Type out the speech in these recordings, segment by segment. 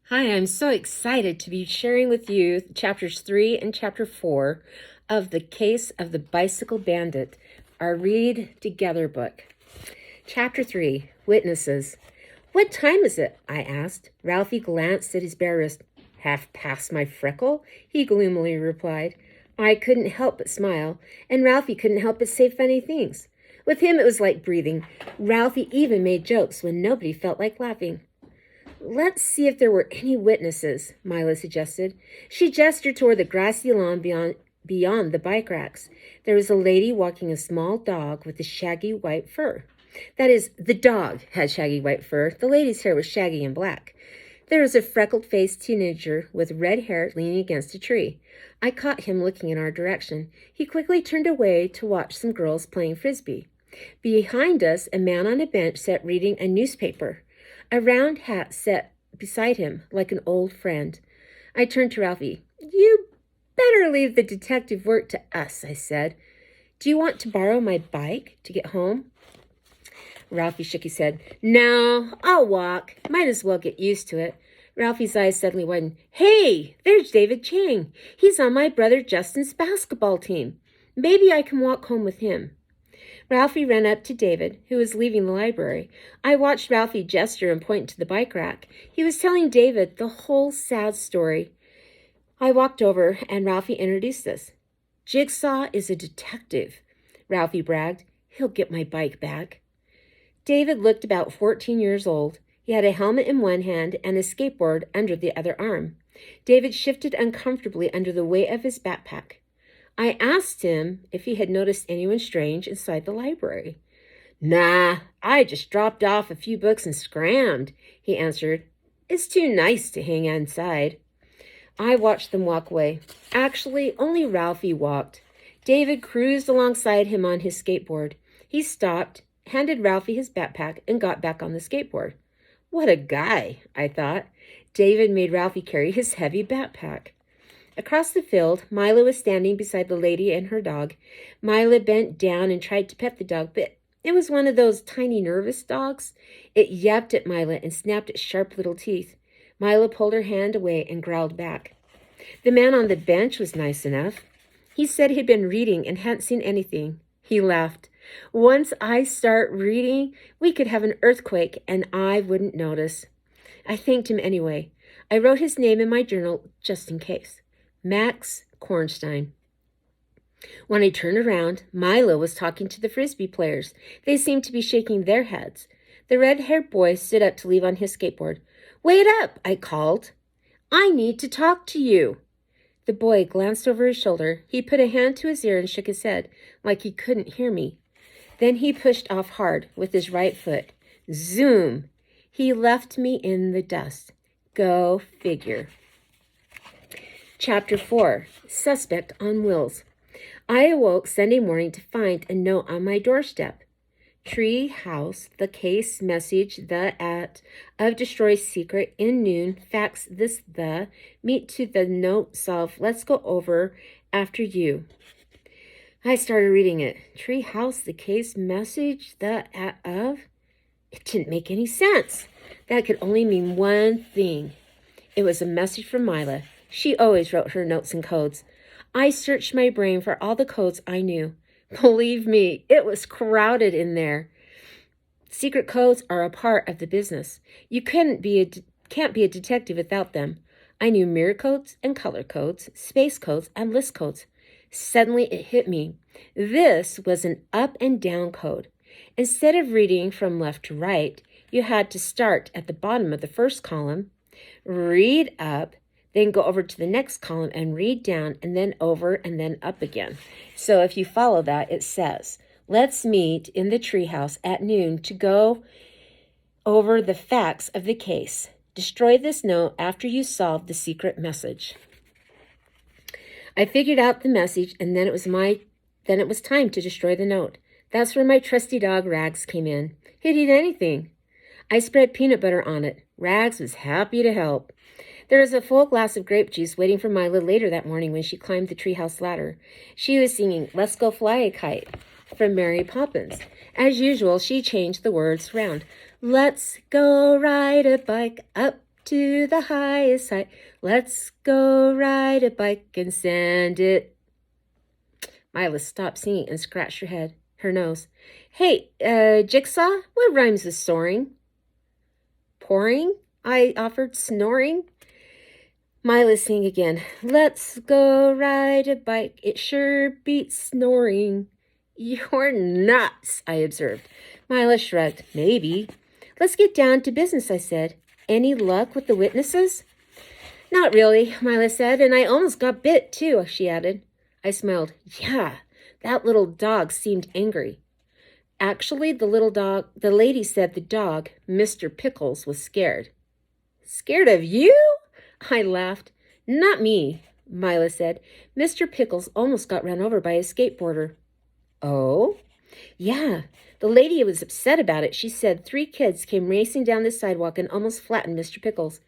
Hi, I'm so excited to be sharing with you chapters 3 and chapter 4 of The Case of the Bicycle Bandit, our Read Together book. Chapter 3, Witnesses. "What time is it?" I asked. Ralphie glanced at his bare wrist. "Half past my freckle," he gloomily replied. I couldn't help but smile, and Ralphie couldn't help but say funny things. With him, it was like breathing. Ralphie even made jokes when nobody felt like laughing. "Let's see if there were any witnesses," Mila suggested. She gestured toward the grassy lawn beyond the bike racks. There was a lady walking a small dog with a shaggy white fur. That is, the dog had shaggy white fur. The lady's hair was shaggy and black. There was a freckled-faced teenager with red hair leaning against a tree. I caught him looking in our direction. He quickly turned away to watch some girls playing frisbee. Behind us, a man on a bench sat reading a newspaper. A round hat sat beside him like an old friend. I turned to Ralphie. "You better leave the detective work to us," I said. "Do you want to borrow my bike to get home?" Ralphie shook his head. "No, I'll walk. Might as well get used to it." Ralphie's eyes suddenly widened. "Hey, there's David Chang. He's on my brother Justin's basketball team. Maybe I can walk home with him." Ralphie ran up to David, who was leaving the library. I watched Ralphie gesture and point to the bike rack. He was telling David the whole sad story. I walked over, and Ralphie introduced us. "Jigsaw is a detective," Ralphie bragged. "He'll get my bike back." David looked about 14 years old. He had a helmet in one hand and a skateboard under the other arm. David shifted uncomfortably under the weight of his backpack. I asked him if he had noticed anyone strange inside the library. "Nah, I just dropped off a few books and scrammed," he answered. "It's too nice to hang inside." I watched them walk away. Actually, only Ralphie walked. David cruised alongside him on his skateboard. He stopped, handed Ralphie his backpack, and got back on the skateboard. What a guy, I thought. David made Ralphie carry his heavy backpack. Across the field, Mila was standing beside the lady and her dog. Mila bent down and tried to pet the dog, but it was one of those tiny nervous dogs. It yapped at Mila and snapped its sharp little teeth. Mila pulled her hand away and growled back. The man on the bench was nice enough. He said he'd been reading and hadn't seen anything. He laughed. "Once I start reading, we could have an earthquake and I wouldn't notice." I thanked him anyway. I wrote his name in my journal just in case. Max Kornstein. When I turned around, Milo was talking to the frisbee players. They seemed to be shaking their heads. The red-haired boy stood up to leave on his skateboard. "Wait up," I called. "I need to talk to you." The boy glanced over his shoulder. He put a hand to his ear and shook his head, like he couldn't hear me. Then he pushed off hard with his right foot. Zoom! He left me in the dust. Go figure. Chapter 4, Suspect on Wheels. I awoke Sunday morning to find a note on my doorstep. Tree House, the case message, the at of destroy secret in noon, fax this the, meet to the note self, let's go over after you. I started reading it. Tree House, the case message, the at of. It didn't make any sense. That could only mean one thing. It was a message from Mila. She always wrote her notes in codes. I searched my brain for all the codes I knew. Believe me, it was crowded in there. Secret codes are a part of the business. You can't be a detective without them. I knew mirror codes and color codes, space codes and list codes. Suddenly it hit me. This was an up and down code. Instead of reading from left to right, you had to start at the bottom of the first column, read up, then go over to the next column and read down, and then over and then up again. So if you follow that, it says, let's meet in the treehouse at noon to go over the facts of the case. Destroy this note after you solve the secret message. I figured out the message, and then it was time to destroy the note. That's where my trusty dog Rags came in. He'd eat anything. I spread peanut butter on it. Rags was happy to help. There was a full glass of grape juice waiting for Mila later that morning when she climbed the treehouse ladder. She was singing Let's Go Fly a Kite from Mary Poppins. As usual, she changed the words around. Let's go ride a bike up to the highest height. Let's go ride a bike and sand it. Mila stopped singing and scratched her nose. Hey, Jigsaw, what rhymes with soaring? Pouring? I offered. Snoring? Mila sang again. Let's go ride a bike. It sure beats snoring. You're nuts, I observed. Mila shrugged. Maybe. Let's get down to business, I said. Any luck with the witnesses? Not really, Mila said, and I almost got bit, too, she added. I smiled. Yeah, that little dog seemed angry. Actually, the lady said the dog, Mr. Pickles, was scared. Scared of you? I laughed. Not me, Mila said. Mr. Pickles almost got run over by a skateboarder. Oh? Yeah, the lady was upset about it. She said 3 kids came racing down the sidewalk and almost flattened Mr. Pickles.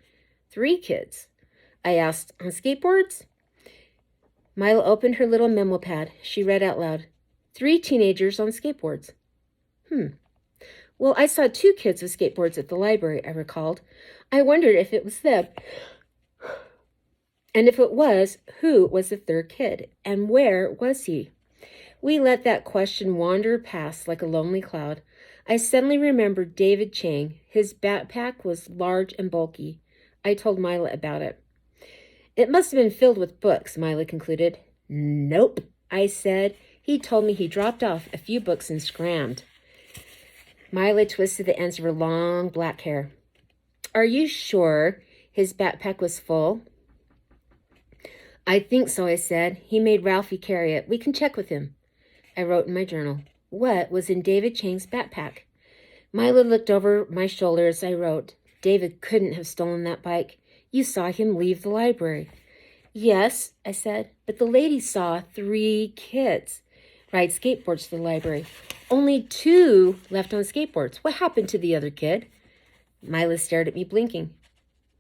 3 kids? I asked. On skateboards? Mila opened her little memo pad. She read out loud. 3 teenagers on skateboards. Well, I saw 2 kids with skateboards at the library, I recalled. I wondered if it was them. And if it was, who was the 3rd kid? And where was he? We let that question wander past like a lonely cloud. I suddenly remembered David Chang. His backpack was large and bulky. I told Mila about it. It must have been filled with books, Mila concluded. Nope, I said. He told me he dropped off a few books and scrammed. Mila twisted the ends of her long black hair. Are you sure his backpack was full? I think so, I said. He made Ralphie carry it. We can check with him. I wrote in my journal. What was in David Chang's backpack? Mila looked over my shoulder as I wrote. David couldn't have stolen that bike. You saw him leave the library. Yes, I said, but the lady saw 3 kids ride skateboards to the library. Only 2 left on skateboards. What happened to the other kid? Mila stared at me, blinking.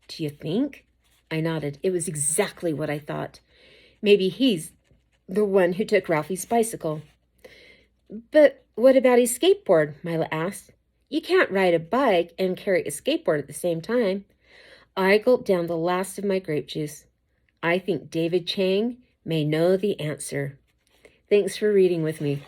Do you think? I nodded. It was exactly what I thought. Maybe he's the one who took Ralphie's bicycle. But what about his skateboard? Mila asked. You can't ride a bike and carry a skateboard at the same time. I gulped down the last of my grape juice. I think David Chang may know the answer. Thanks for reading with me.